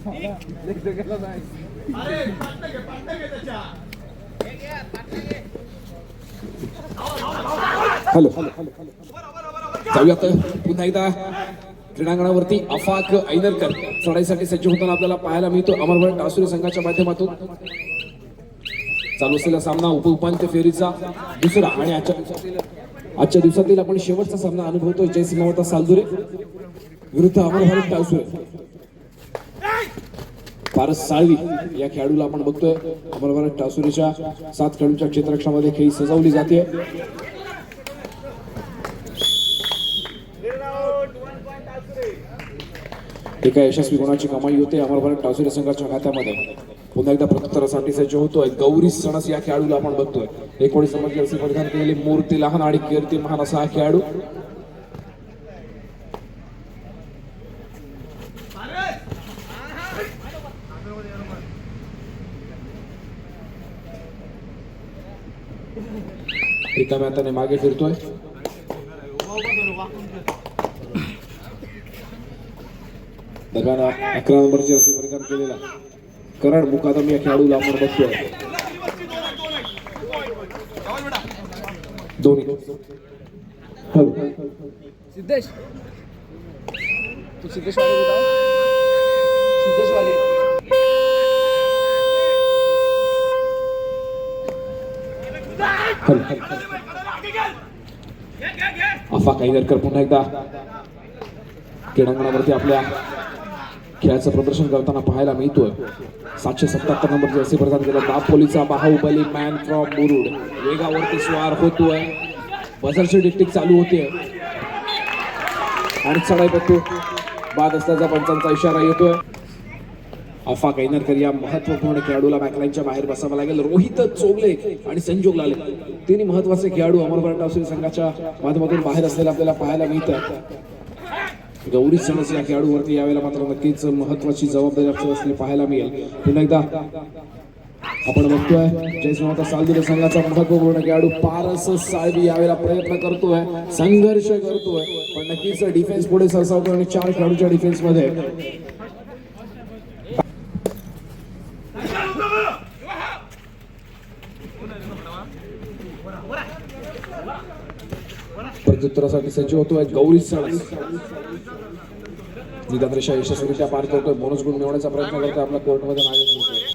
Hello जाऊयात पुन्हा एकदा क्रीडांगणावरती अफाक ऐनरकर चढाईसाठी सज्ज होताना आपल्याला पाहायला मिळतो. अमरभट टासुरी संघाच्या माध्यमातून चालू असलेला सामना उपउपांत्य फेरीचा दुसरा आणि आजच्या दिवसातील आपण शेवटचा सामना अनुभवतोय. जयसिंह सालदुरे विरुद्ध अमरभारत टासुरे. पारस साळवी या खेळाडूला आपण बघतोय. अमरभारत टासुरीच्या 7 खेळाडूंच्या क्षेत्ररक्षणामध्ये खेळी सजवली जाते. एका यशस्वी गुणाची कमाई होते अमरभारत टासुरी संघाच्या खात्यामध्ये. पुन्हा एकदा प्रत्युत्तरासाठी सज्ज होतोय गौरी सणस या खेळाडूला आपण बघतोय. 19 नंबर जर्सी परिधान केलेली मूर्ती लहान आणि कीर्ती महान असा हा खेळाडू. रिकाम्या हाताने मागे फिरतोय. दरम्यान 11 नंबर जर्सी परिधान केलेला करण मुकादम या खेळाडूला आपण बघतोय. दोन्ही सिद्धेश तू सिद्धेश वाले होता सिद्धेश वाले अफाक ऐनरकर पुन्हा एकदा क्रीडांगणावरती आपल्या खेळाचं प्रदर्शन करताना पाहायला मिळतोय. 777 नंबर जर्सी प्रदान केला दापोलीचा बाहुबली मॅन फ्रॉम मुरुड वेगावरती स्वार होतोय. बझरची डिक्टिक चालू होते आणि चढाईपट्टू बाद असल्याचा पंचांचा इशारा येतोय. अफाक ऐनरकर या महत्वपूर्ण खेळाडूला बॅकलाईनच्या बाहेर बसावं लागेल. रोहित चोगले आणि संजोग लाले तिन्ही महत्वाचे खेळाडू अमरभारत टासुरी संघाच्या माध्यमातून बाहेर असलेला आपल्याला पाहायला मिळतात. गौरी सणस या खेळाडूवरती यावेळेला मात्र नक्कीच महत्वाची जबाबदारी असलेली पाहायला मिळेल. पुन्हा एकदा आपण बघतोय जयसिंह सालदुरे संघाचा महत्वपूर्ण खेळाडू पारस साळवी यावेळेला प्रयत्न करतोय, संघर्ष करतोय, पण नक्कीच डिफेन्स पुढे सरसावतोय आणि 4 खेळाडूच्या डिफेन्स मध्ये प्रत्युत्तरासाठी सज्ज होतोय. गौरी सणस निदान रेषा यशस्वीरित्या पार करतोय. बोनस गुण मिळवण्याचा प्रयत्न करतोय. आपल्या कोर्टमध्ये नावे घेतोय.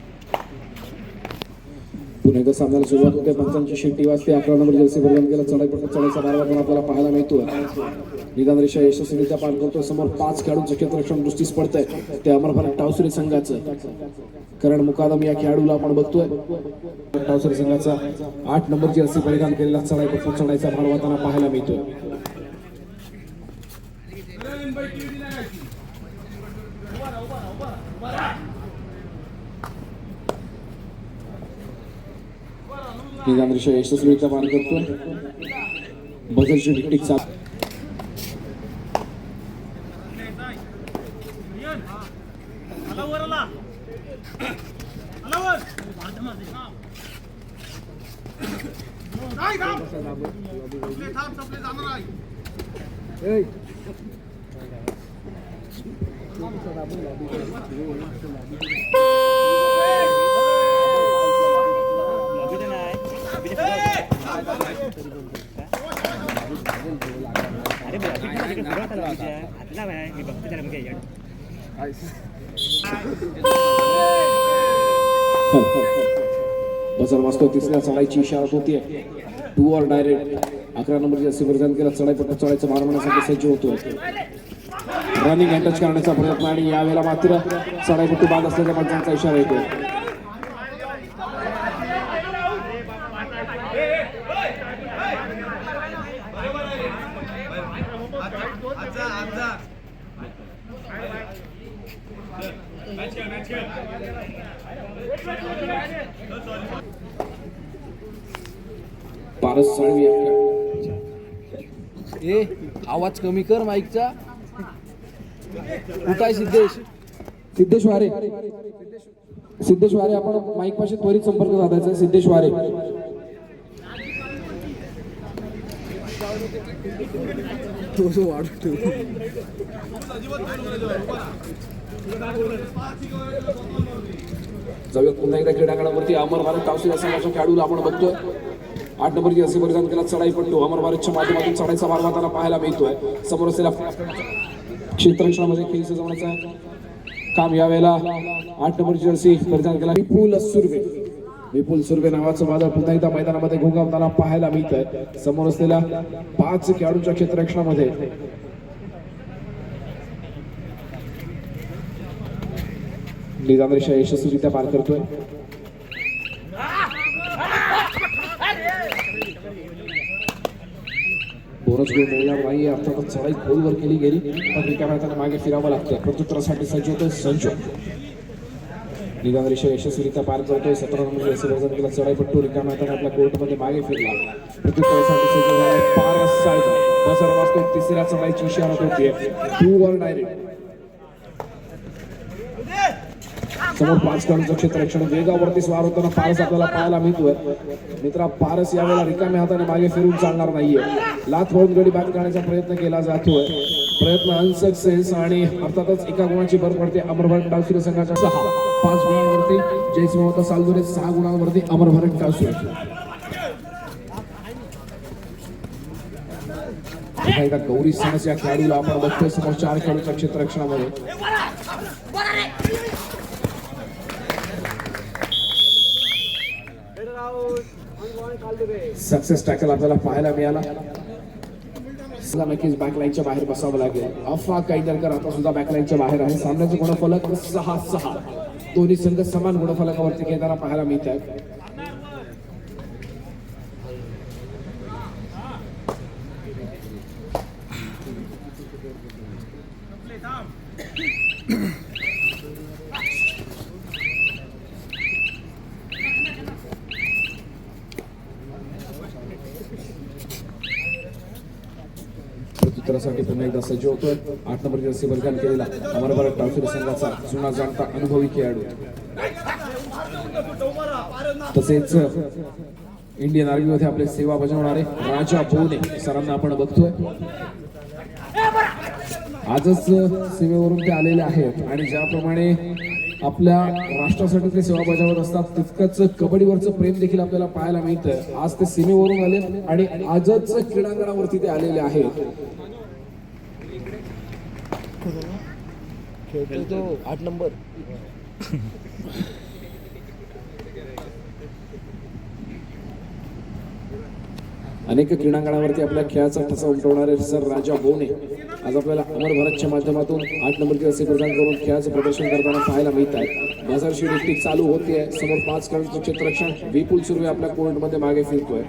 पुन्हा एकदा सामन्याला सुरुवात होते. पंचांची शिट्टी वाजते. 11 नंबर जर्सी परिधान केला चढाईचा मार्ग पण आपल्याला पाहायला मिळतोय. निदान रेषा यशस्वीरित्या पार करतोय. समोर 5 खेळाडूंचं क्षेत्ररक्षण दृष्टीस पडतंय. ते अमरभारत टासुरी संघाचं करण मुकादम या खेळाडूला आपण बघतोय. टासुरी संघाचा 8 नंबर जर्सी परिधान केलेला चढाईपट्टू चढाईचा भार वाहताना पाहायला मिळतोय. निदान रेषा यशस्वीरित्या पार करतोय. बझरची डिक्टिक चालू बजर वाजतो. तिसऱ्या चढाईची इशारा होतीये. 2 ऑर डायरेक्ट 11 नंबर जर्सी परिधान केला चढाईपट्टू चढाईचा मार मारण्यासाठी सज्ज होतो. रनिंग अँड टच करण्याचा प्रयत्न आणि यावेळेला मात्र चढाईपट्टू बाद असल्याच्या पंचांचा इशारा येतो. पारस साळवी ए आवाज कमी कर माईकचा. कुठाय सिद्धेश? सिद्धेश वारे आपण माईक पाशी त्वरित संपर्क साधायचा. सिद्धेश वारे वाढतो जाऊया पुन्हा एकदा क्रीडांगणावरती अमर भारत टावसी संघाच्या खेळाडूला आपण बघतोय 8 नंबरची असे परिधान केला चढाई पट्टू अमर भारतच्या माध्यमातून चढाईचा मार्ग त्यांना पाहायला मिळतोय समोर असलेल्या क्षेत्ररक्षणामध्ये खेळ सजवण्याचा काम यावेळेला 8 नंबरची जर्सी परिधान केला विपुल सुर्वे नावाचं वादळ पुन्हा एकदा मैदानामध्ये घोंगावताना पाहायला मिळत आहे समोर असलेल्या 5 खेळाडूंच्या क्षेत्ररक्षणामध्ये निदान रेषा यशस्वीरित्या पार करतोय बोनस गोल मिळणार नाही अर्थातच चढाई खोलवर केली गेली पण रिकाम्या मागे फिरावं लागतं प्रत्युत्तरासाठी सज्ज होतोय संजू निदान रेषा यशस्वीरित्या पार करतोय 17 नंबर असे वर्जन केला चढाईपट्टू रिकाम्या हाताने आपल्या कोर्टमध्ये मागे फिरला प्रत्युत्तरासाठी सज्ज झालाय पारस सायदा बसर वाजतोय तिसऱ्या चढाईची इशारा होतीये 2 ऑल डायरेक्ट समोर 5 खेळाडूंचं क्षेत्ररक्षण वेगावरती स्वार होताना पारस आपल्याला पाहायला मिळतोय मित्रा पारस यावेळेला रिकाम्या हाताने मागे फिरून चालणार नाहीये लाथ वळून गडी बाद करण्याचा प्रयत्न केला जातोय प्रयत्न अनसक्सेस आणि अर्थातच एका गुणाची भर पडते अमरभारत टावसी संघाच्या 5 गुणांवरती जयसिंह होता सालदुरे 6 गुणांवरती अमरभारत टावसी एकदा गौरी सणस या खेळाडूला आपण बघतोय समोर 4 खेळाडूंच्या क्षेत्ररक्षणामध्ये सक्सेस टॅकल आपल्याला पाहायला मिळाला नक्कीच बॅकलाईनच्या बाहेर बसावं लागेल अफा कैदरकर आता सुद्धा बॅकलाईनच्या बाहेर आहे सामन्याचे गुणफलक 6-6 दोन्ही संघ समान गुणफलकावरती खेळताना पाहायला मिळत आहेत प्रत्युत्तरासाठी पुन्हा एकदा सज्ज होतोय 8 नंबर जर्सी परिधान केलेला अमरभारत टावसी संघाचा जुना जाणता अनुभवी खेळाडू तसेच इंडियन आर्मी मध्ये आपले सेवा बजावणारे राजा बोने सरांना आपण बघतोय आजच सेवेवरून ते आलेले आहेत आणि ज्याप्रमाणे आपल्या राष्ट्रासाठी ते सेवा बजावत असतात तितकंच कबड्डीवरचं प्रेम देखील आपल्याला पाहायला मिळतं आज ते सीमेवरून आले आणि आजच क्रीडांगणावरती ते आलेले आहेत खेळतोय तो 8 नंबर अनेक क्रीडांगणावरती आपल्या खेळाचा ठसा उमटवणारे सर राजा बोने आज आपल्याला अमर भारतच्या माध्यमातून 8 नंबरची असे प्रदान करून खेळाचं प्रदर्शन करताना पाहायला मिळत आहे बाजारशी डिस्ट्रिक चालू होते समोर 5 खेळाडूंचं क्षेत्ररक्षण विपुल सुर्वे आपल्या कोर्टमध्ये मागे फिरतोय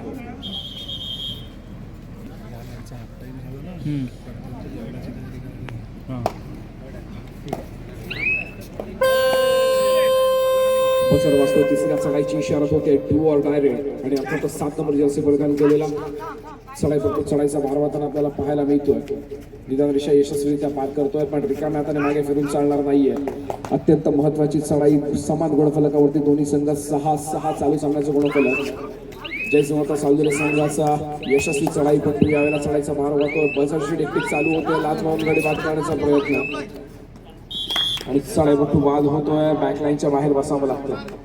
बसर वास्तव तिसऱ्या चढाईची इशारा होते 2 ऑल डायरेक्ट आणि अर्थात 7 नंबर जर्सी परिधान केलेला चढाईपट्टू चढाईचा भारवाताना आपल्याला पाहायला मिळतोय निदान रेषा यशस्वीरित्या पार करतोय पण रिकाम्या हाताने मागे फिरून चालणार नाहीये अत्यंत महत्वाची चढाई समान गुणफलकावरती दोन्ही संघ 6-6 चालू सामन्याचं गुणफलक जयसिंह सावलेल्या संघाचा यशस्वी चढाईपट्टू यावेळेला चढाईचा मार होतोय बसरशी डेक्टिक चालू होतोय लाथ मारून गडी बाद करण्याचा प्रयत्न आणि चढाईपट्टू बाद होतोय बॅकलाईनच्या बाहेर बसावं लागतं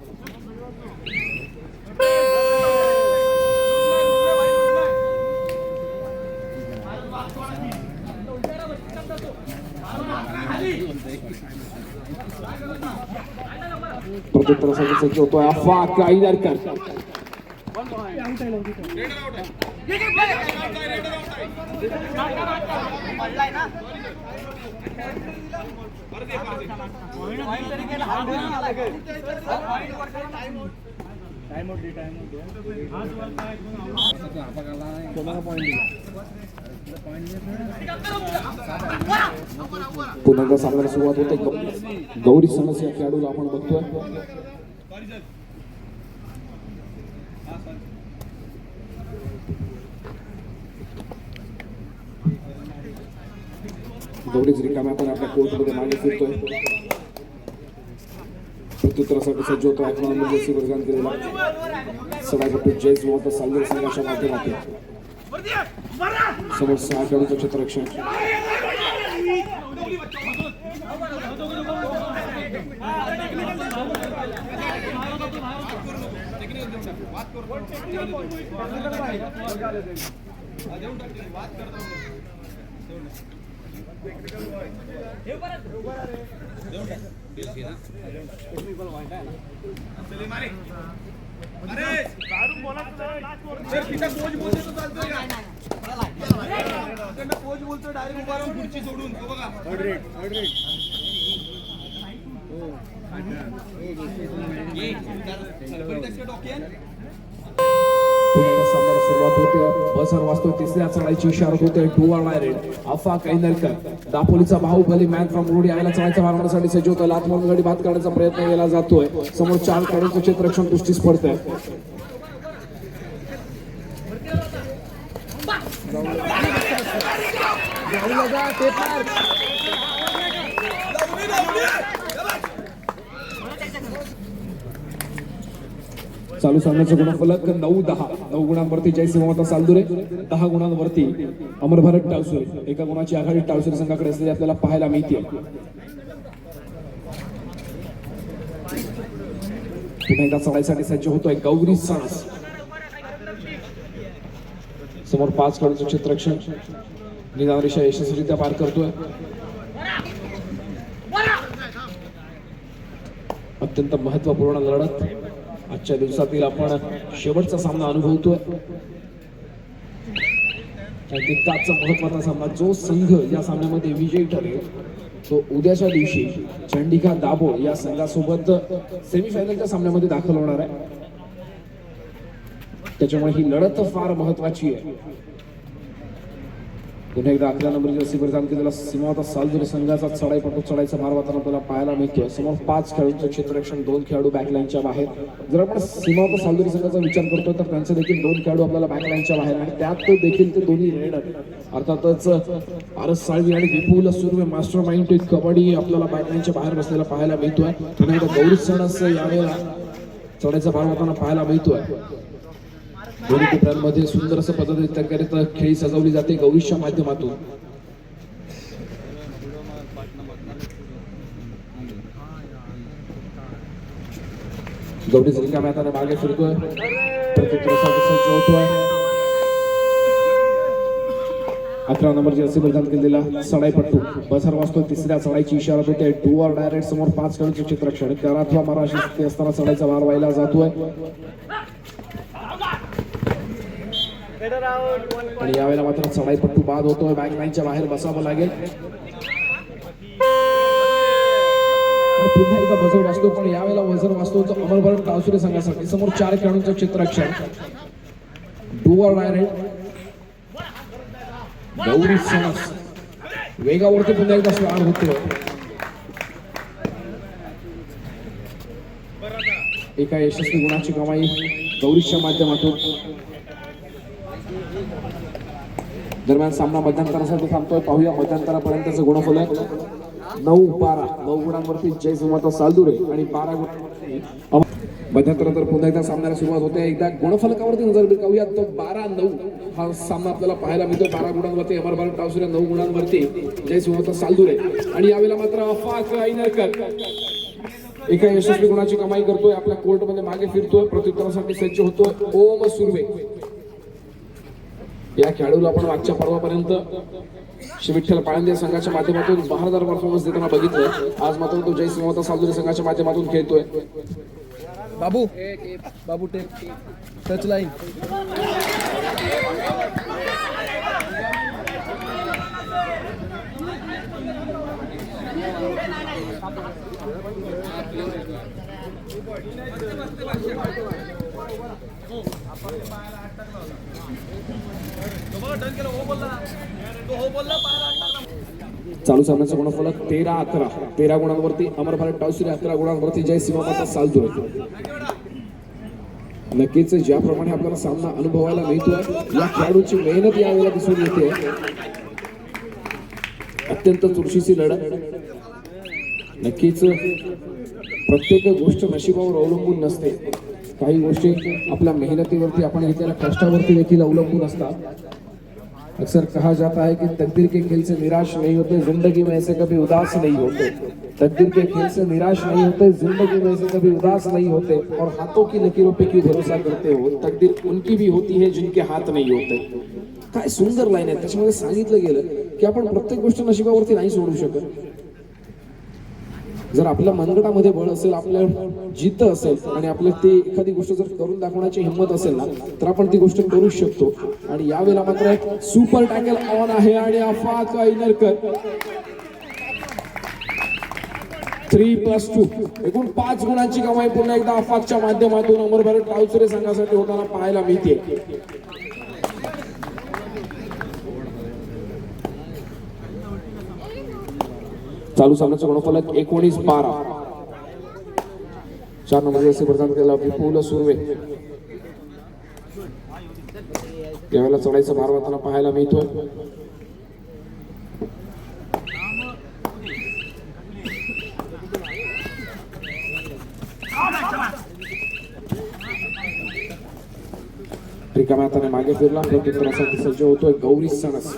प्रत्युत्तरासाठी सज्ज होतोय अफा कैदरकर पुन्हा एकदा सामन्याला सुरुवात होते गौरी सणस या खेळाडूला आपण बघतोय गौरीच रिकाम्या पण आपल्या कोर्टमध्ये मागे फिरतोय प्रत्युत्तरासाठी सज्ज होतो 8 नंबर जर्सी परिधान केलेला सदापट्टू जयसिंह सालदर संघाच्या माध्यमातून समोर 6 खेळाडूंचं क्षेत्ररक्षण पुण्याला सामन्याला सुरुवात होते. बसर वाजतो तिसऱ्या चढाईची इशारा होते. डू ऑर डाय रेड अफा कैनरकर दापोलीचा बाहुबली मॅन फ्रॉम रोड यायला चढायचा मारण्यासाठी सज्ज होता. लात मारून गाडी बाद करण्याचा प्रयत्न केला जातोय. समोर 4 खेळाडूंचं क्षेत्ररक्षण दृष्टीस पडतंय. चालू सामन्याचं गुणफलक 9-10. 9 गुणांवरती जयसिंह सालदुरे, 10 गुणांवरती अमर भारत टावसुरे. एका गुणाची आघाडी टावसुरे संघाकडे असलेली आपल्याला पाहायला मिळते. पुन्हा एकदा चढाईसाठी सज्ज होतोय गौरी सणस. समोर 5 खेळाडूंचं क्षेत्ररक्षण निदान रेषा यशस्वीरित्या पार करतोय. अत्यंत महत्वपूर्ण लढत आजच्या दिवसातील आपण शेवटचा सामना अनुभवतोय. तितकाच महत्वाचा सामना. जो संघ या सामन्यामध्ये विजयी ठरेल तो उद्याच्या दिवशी चंडिका दाभोळ या संघासोबत सेमीफायनलच्या सामन्यामध्ये दाखल होणार आहे. त्याच्यामुळे ही लढत फार महत्वाची आहे. पुन्हा एकदा 11 नंबरची रस्सी परिधान केलेला सीमावता सालदुरे संघाचा चढाईपटू चढाईचा मार वाहताना आपल्याला पाहायला मिळतोय. समोर 5 खेळाडूंचं क्षेत्ररक्षण, 2 खेळाडू बॅकलाईनच्या बाहेर. जर आपण सीमावता सालदुरे संघाचा विचार करतो तर त्यांचे देखील 2 खेळाडू आपल्याला बॅकलाईनच्या बाहेर आणि त्यात देखील ते दोन्ही रेडर अर्थातच आरस साळवी आणि विपुल सुर्वे मास्टर माइंड कबड्डी आपल्याला बॅकलाईनच्या बाहेर बसलेला पाहायला मिळतोय. पुन्हा एकदा गौरी सणस यावेळेला चढाईचा मार वाहताना पाहायला मिळतोय. दोन्ही टुकड्यांमध्ये सुंदर असं पद्धतीने खेळी सजवली जाते गौरीच्या माध्यमातून. गौरी रिकाम्या हाताने मागे फिरतोय. प्रत्युत्तरासाठी सज्ज होतोय. 11 नंबरची रस्सी परिधान केलेला चढाईपट्टू बसर वाजतोय. तिसऱ्या चढाईची इशारा होते. Do or direct. समोर 5 खेळाडूंचे क्षेत्ररक्षण करा अथवा मारा अशी स्थिती असताना चढाईचा वार व्हायला जातोय. आणि यावेळेला मात्र चढाईपट्टू बाद होतोय. बॅकलाईनच्या बाहेर बसावं लागेल. पुन्हा एकदा बजर वाजतो पण यावेळेला वजर वाजतो अमर भारत टावसुरे संघासाठी. समोर 4 खेळाडूंचं क्षेत्ररक्षण do or die raid. Gauri Sanas वेगावरती पुन्हा एकदा स्वार होतोय. एका यशस्वी गुणाची कमाई गौरीच्या माध्यमातून. दरम्यान सामना मध्यंतरासाठी थांबतोय. पाहूया मध्यंतरापर्यंतचं गुणफलक 9-12. 9 गुणांवरती जयसिंह सालदुरे आणि 12 गुण मध्यंतरानंतर पुन्हा एकदा सामन्याला सुरुवात होते. एकदा गुणफलकावरती नजर टाकूया तो 12-9 हा सामना आपल्याला पाहायला मिळतो. 12 गुणांवरती अमर भारत टावसुरे, 9 गुणांवरती जयसिंह सालदुरे. आणि यावेळेला मात्र अफाक कैनरकर एका यशस्वी गुणाची कमाई करतोय. आपल्या कोर्टमध्ये मागे फिरतोय. प्रत्युत्तरासाठी सज्ज होतोय ओम सुर्वे. या खेळाडूला आपण मागच्या पर्वापर्यंत श्री विठ्ठल पाळंदे संघाच्या माध्यमातून बहारदार परफॉर्मन्स देताना बघितलं. आज मात्र तो जयसिंह सालदुरे संघाच्या माध्यमातून खेळतोय. बाबू बाबू टेक टच लाईन. चालू सामन्याचा गुणफलक 13-11. 13 गुणांवरती अमर भारत टावसुरे, 11 गुणांवरती जयसिंह सालदुरे. नक्कीच ज्याप्रमाणे आपल्याला सामना अनुभवायला मिळतोय या खेळाडूची मेहनत यावेळेला दिसून येते. अत्यंत चुरशीची लढत. नक्कीच प्रत्येक गोष्ट नशिबावर अवलंबून नसते. काही गोष्टी आपल्या मेहनतीवरती, आपण घेतलेल्या कष्टावरती देखील अवलंबून असतात. अक्सर कहा जाता है कि तकदीर के खेल से निराश नहीं होते, जिंदगी में ऐसे कभी उदास नहीं होते। तकदीर के खेल से निराश नहीं होते, जिंदगी में ऐसे कभी उदास नहीं होते। और हाथों की लकीरों पे क्यों भरोसा करते हो, तकदीर उनकी भी होती है जिनके हात नाही होते. काय सुंदर लाईन आहे. त्याच्यामध्ये सांगितलं गेलं की आपण प्रत्येक गोष्ट नशिबावरती नाही सोडू शकत. जर आपल्या मनगटामध्ये बळ असेल, आपल्या जिद्द असेल आणि आपल्या ते एखादी गोष्ट जर करून दाखवण्याची हिंमत असेल ना, तर आपण ती गोष्ट करू शकतो. आणि यावेळेला मात्र एक सुपर टॅकल ऑन आहे आणि आफाक ऐनरकर 3+2 एकूण 5 गुणांची कमाई पुन्हा एकदा आफाकच्या माध्यमातून अमर भारत टावसरे संघासाठी होताना पाहायला मिळते. चालू सामन्याचा गुणफलक 19-12. 4 नंबर असे प्रदान केला विपुल सुर्वे. यावेळेला चढाईचा भार वाहताना पाहायला मिळतोय. रिकाम्या हाताने मागे फिरला, प्रत्युत्तरासाठी सज्ज होतोय गौरी सणस.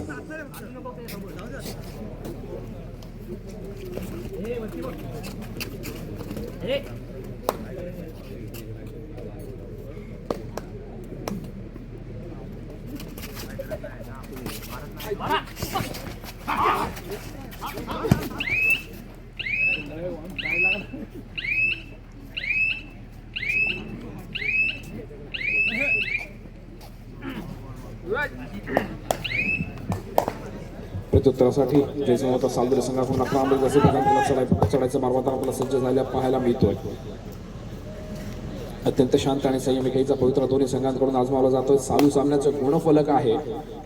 प्रत्युत्तरासाठी जयसिंह सालदरे संघाकडून 11 नंबर जसे चढायचा मार्गात आपला सज्ज झाल्या पाहायला मिळतोय. अत्यंत शांत आणि संयमी खेळीचा पवित्र दोन्ही संघांकडून आजमावला जातोय. चालू सामन्याचं गुणफलक आहे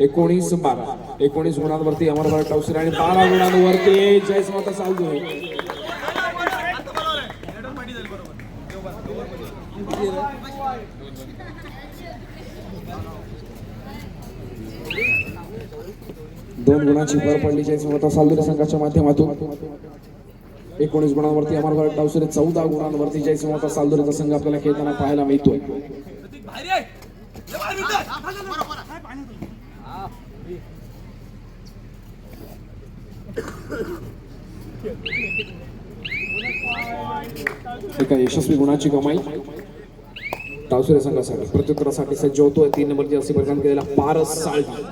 19-12. 19 गुणांवरती अमर भारत टावसरे आणि 12 गुणांवरती जयसिंह सालदरे. दोन गुणांची भर पडली जयसिंह सालदरे संघाच्या माध्यमातून. 19 गुणांवरती अमर भारत टावसरे, 14 गुणांवरती जयसिंह सालदरेचा संघ आपल्याला खेळताना पाहायला मिळतोय. एका यशस्वी गुणाची कमाई टावसरे संघासाठी. प्रत्युत्तरासाठी सज्ज होतोय 3 नंबरची असे प्रदान केलेला पारस साळवी.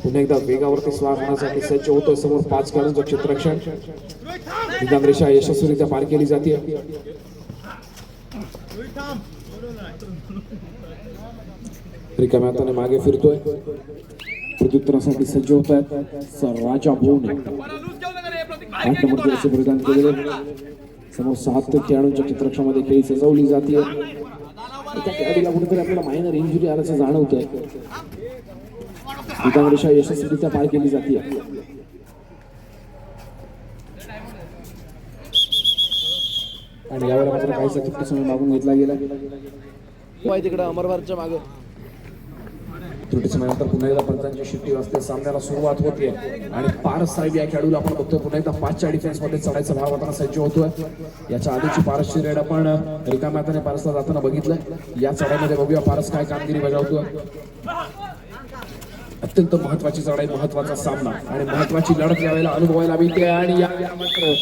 पुन्हा एकदा वेगावरती स्वार होण्यासाठी सज्ज होतोय. समोर 5 खेळाडूंचं क्षेत्ररक्षण. निदान रेषा यशस्वीरित्या पार केली जाते. रिकाम्या हाताने मागे फिरतोय. प्रत्युत्तरासाठी सज्ज होत आहेत राजा भोवने. 8 नंबरचे असे परिधान केलेले. समोर 7 खेळाडूंच्या क्षेत्ररक्षणामध्ये खेळी सजवली जाते. एका खेळाडूला कुठेतरी आपल्याला मायनर इंजुरी आल्याचं जाणवतंय. निदान रेषा यशस्वीरित्या पार केली जाते. आणि यावेळेला मात्र काहीसा किती समय मागून घेतला गेला. तिकडे अमर भारतच्या मागे त्रुटी समयानंतर पुन्हा एकदा पंचांची शिट्टी वाजते. सामन्याला सुरुवात होते आणि पारस साहेब या खेळाडूला आपण बघतोय पुन्हा एकदा 5च्या डिफेन्स मध्ये चढायचा भाव होताना सज्ज होतोय. याच्या आधीची पारसची रेड आपण रिकाम्या हाताने पारसला जाताना बघितलं. या चढाईमध्ये बघूया पारस काय कामगिरी बजावतोय. अत्यंत महत्वाची चढाई, महत्वाचा सामना आणि महत्वाची लढत यावेळेला अनुभवायला मिळते. आणि या मात्र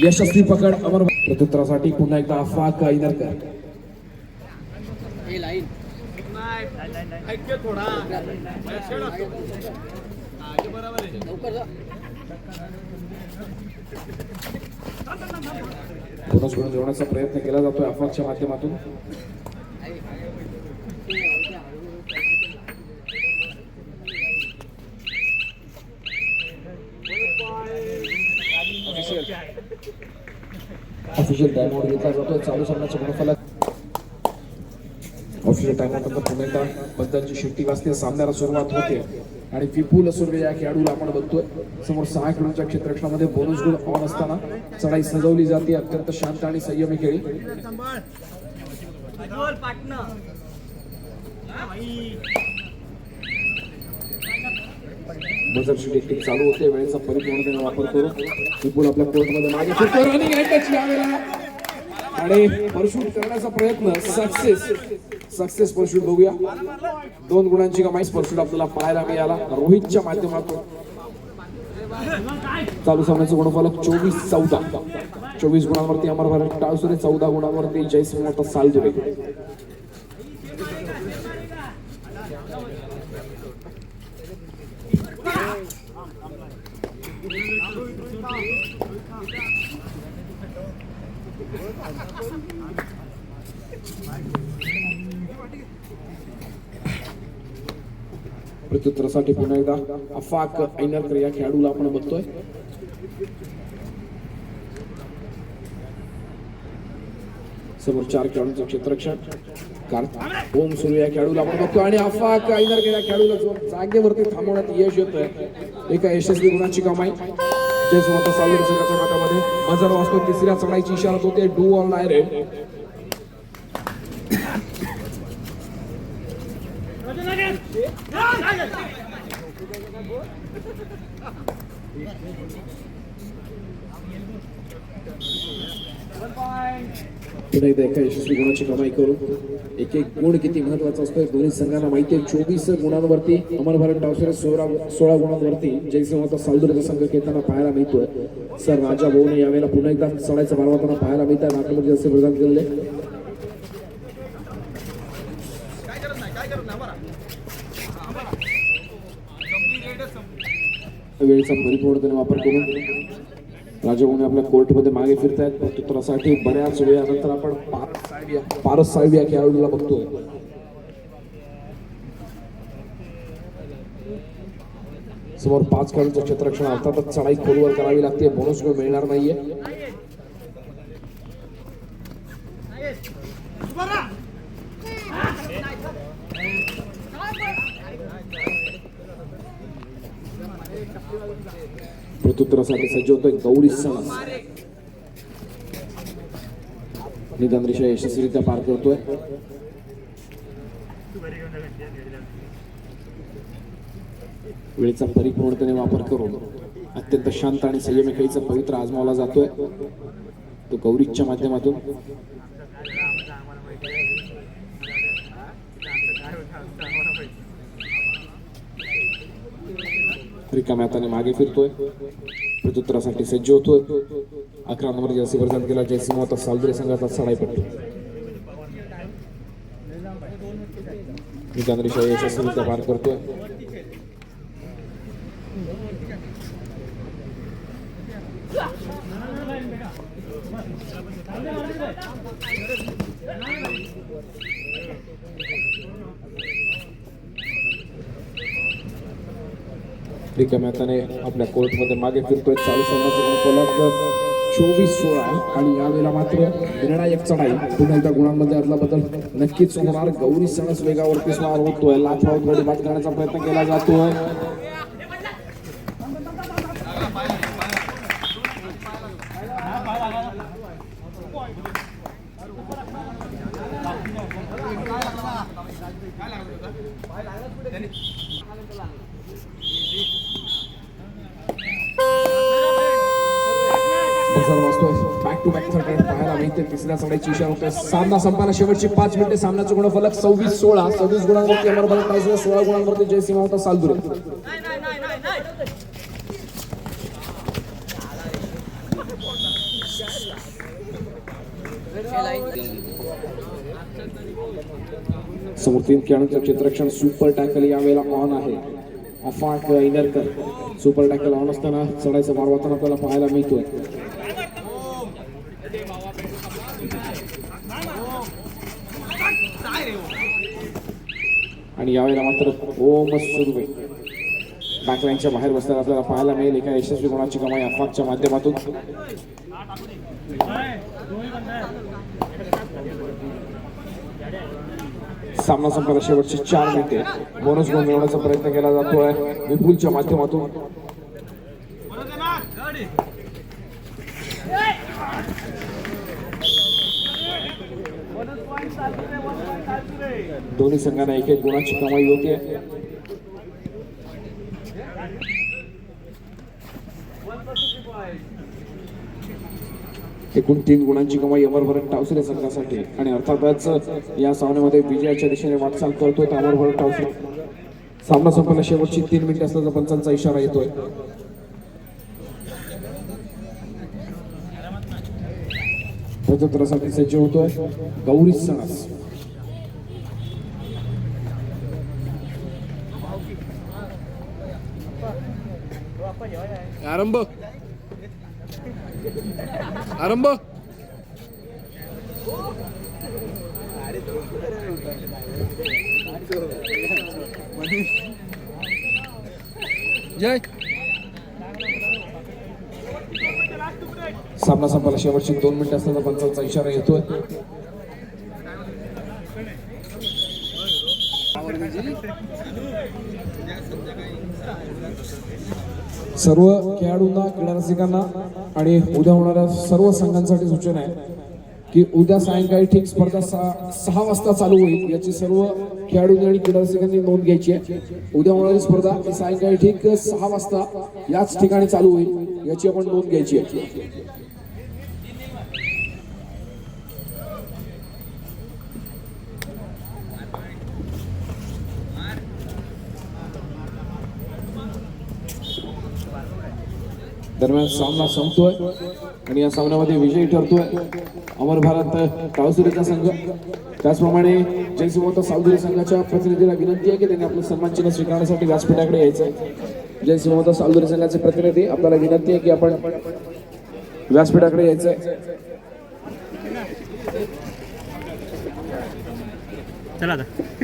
यशस्वी पकड अमर. प्रत्युत्तरासाठी पुन्हा एकदा आफाक ऐनरकर. पुन्हा सोडून देण्याचा प्रयत्न केला जातोय आफाकच्या माध्यमातून. ऑफिशियल टाइम आउट घेतला जातोय. चालू सामन्याचा गुणफलक ऑफिशियल टाइम आउट नंतर पुन्हा एकदा पंचांची शिट्टी वाजते. सामन्याला सुरुवात होते आणि विपुल सुर्वे या खेळाडूला आपण बघतोय. समोर 6 खेळाडूंच्या क्षेत्ररक्षणामध्ये बोनस गुण ऑन असताना चढाई सजवली जाते. अत्यंत शांत आणि संयमी खेळी. बजरची टेक्निक चालू होते. वेळेचा परिपूर्णपणे वापर करून विपुल आपल्या कोर्टमध्ये मागे फिरतो. रनिंग अटॅच यावेळेला आणि परशूट करण्याचा प्रयत्न सक्सेस. सक्सेसफुल शूट बघूया. 2 गुणांची कमाई स्पर्शूट आपल्याला पाहायला मिळाला रोहितच्या माध्यमातून. चालू सामन्याचं गुणफलक 24-14. 24 गुणांवरती अमर भारत टाळसुरे, 14 गुणांवरती जयसिंह सालदुरे. प्रत्युत्तरासाठी पुन्हा एकदा अफाक ऐनरकर या खेळाडूला आपण बघतोय. समोर 4 खेळाडूंचं क्षेत्ररक्षण. ओम सुरू या खेळाडूला आपण बघतोय आणि अफाक ऐनरकर या खेळाडूला जागेवरती थांबवण्यात यश येतोय. एका यशस्वी गुणांची कमाई. जयसिंह सालदुरे संघाच्या माध्यमामध्ये बजर वाजतो. तिसऱ्या चढाईची इशारा होते. डू ऑन लाय रे. पुन्हा एकदा एका यशस्वी गुणाची कमाई करू. एक गुण किती महत्वाचा असतो दोन्ही संघांना माहिती आहे. 24 गुणांवरती अमर भारत टाळसुरे, 16 गुणांवरती जयसिंह सालदुरेचा संघ खेळताना पाहायला मिळतोय. सर राजा भाऊने यावेळेला पुन्हा एकदा चढाईचा मारवाताना पाहायला मिळत आहे. नाटकमध्ये असे प्रदान केलेले. वेळेचा परिपूर्णतेने वापर करून राजाभाऊने आपल्या कोर्टमध्ये मागे फिरतायत. प्रत्युत्तरासाठी बऱ्याच वेळानंतर आपण पारस साहेब या खेळाडूला बघतोय. समोर 5 खेळाडूंचं क्षेत्ररक्षण. अर्थातच चढाई खोलवर करावी लागते. बोनस गुण मिळणार नाहीये. प्रत्युत्तरासाठी सज्ज होतोय गौरी सणस. निदान रेषा यशस्वीरित्या पार करतोय. वेळेचा परिपूर्णतेने वापर करून अत्यंत शांत आणि संयमी खेळीचा पवित्र आजमावला जातोय तो गौरीच्या माध्यमातून. रिकाम्या हाताने मागे फिरतोय. प्रत्युत्तरासाठी सज्ज होतोय. 11 नंबर जर्सी प्रदान केला जयसिंह सालदुरे संघाचा चढाईपट्टी. निदान रेषा यशस्वीरित्या पार करतोय. रिकाम्या हाताने आपल्या कोर्टमध्ये मागे फिरतोय. चालू सामन्याचा 24-16 आणि यावेळेला मात्र निर्णायक चढाई. पुन्हा एकदा गुणांमध्ये आदला बदल नक्कीच होणार. गौरी सणस वेगावरती स्वार होतोय. लाथावर थोडी बाद करण्याचा प्रयत्न केला जातोय. बॅक टू बॅक थर्ड पाहायला मिळते. तिसऱ्या चढाईची इशारा होते. सामना संपायला शेवटची 5 मिनिटे. सामन्याचं गुणफलक 26-16. 26 गुणांवरती अमर भारत टाळसुरे, 16 गुणांवरती जयसिंह सालदुरे. समोर 3 खेळाडूंचं क्षेत्ररक्षण. सुपर टॅकल यावेळेला ऑन आहे. अफाक ऐनरकर. सुपर टॅकल ऑन असताना चढाईचा मार वाहताना आपल्याला पाहायला मिळतोय. आणि यावेळेला मात्र ओम सुरू आहे. बॅकलाईनच्या बाहेर बसताना आपल्याला पाहायला मिळेल. एका यशस्वी गुणाची कमाई अफाकच्या माध्यमातून. सामना संपायला शेवटचे 4 मिनिटे. बोनस गुण मिळवण्याचा प्रयत्न केला जातोय विपुलच्या माध्यमातून. दोन्ही संघांना 1-1 गुणाची कमाई होते. एकूण 3 गुणांची कमाई अमर भरत टावसरे संघासाठी आणि अर्थातच या सामन्यामध्ये विजयाच्या दिशेने वाटचाल करतोय तर अमर भरत टावसरे. सामना संपला, शेवटची 3 मिनिटे असल्याचा पंचांचा इशारा येतोय. प्रत्युत्तरासाठी सज्ज होतोय गौरी सणस. आरंभ आरंभ जय. सामना संपला, शेवटची 2 मिनिटे असल्याचा पंचांचा इशारा येतोय. सर्व खेळाडूंना, क्रीडा रसिकांना आणि उद्या होणाऱ्या सर्व संघांसाठी सूचना आहे की उद्या सायंकाळी ठीक स्पर्धा 6 वाजता चालू होईल. याची सर्व खेळाडूंनी आणि क्रीडा रसिकांनी नोंद घ्यायची आहे. उद्या होणारी स्पर्धा ही सायंकाळी ठीक 6 वाजता याच ठिकाणी चालू होईल, याची आपण नोंद घ्यायची आहे. दरम्यान सामना संपतोय आणि या सामन्यामध्ये विजयी ठरतोय अमर भारत टावसरेचा संघ. त्याचप्रमाणे जयसिंह सावधुरी संघाच्या प्रतिनिधीला विनंती आहे की त्यांनी आपलं सन्मान चिन्ह स्वीकारण्यासाठी व्यासपीठाकडे यायचं आहे. जयसिंह सावधुरी संघाचे प्रतिनिधी, आपल्याला विनंती आहे की आपण व्यासपीठाकडे यायचं आहे. चला आता.